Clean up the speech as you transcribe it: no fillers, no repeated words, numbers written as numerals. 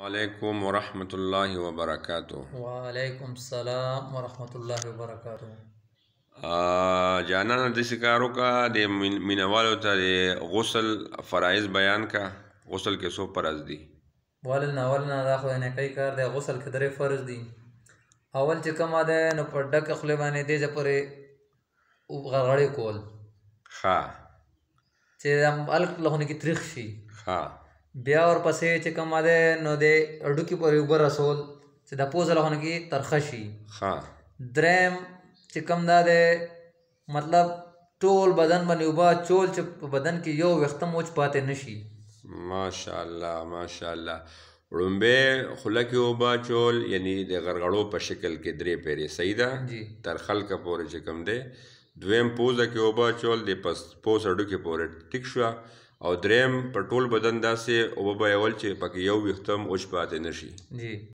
علیکم ورحمۃ اللہ وبرکاتہ. وعلیکم السلام ورحمۃ اللہ وبرکاتہ. جانانه داسې کار وکړه د مینوالو ته د غسل فرایض بیان کا. غسل کې څو فرض دي؟ ولنا دا خو نیکۍ کار دی. غسل کې 3 فرض دي. اول چې کومه ده نو په ډکه خولې باندې دې ځای پورې غرغړې کول چې هلک لغونه کې تریخ شي. بیا ورپسې چې کومه ده نو د هډوکي پورې اوبه رسول چې د پوزه لغونه کې ترخه شي. دریم چې کوم دا ده مطلب ټول بدن باندې اوبه اچول چې په بدن کې یو ویښته موچ پاتې نشي. ماشاءالله ماشاءالله. وړومبی خوله کې اوبه اچول یعنی د غرغړو په شکل کې 3 پیرې، صحیح ده؟ تر خلکه پورې چې کوم دی. دویم پوزه کې اوبه اچول د پوز هډوکي پورې ټیک شوه. او دریم په ټول بدن داسې اوبه بهول چې پکې یو ویښته هم اوچ پاتې نشي.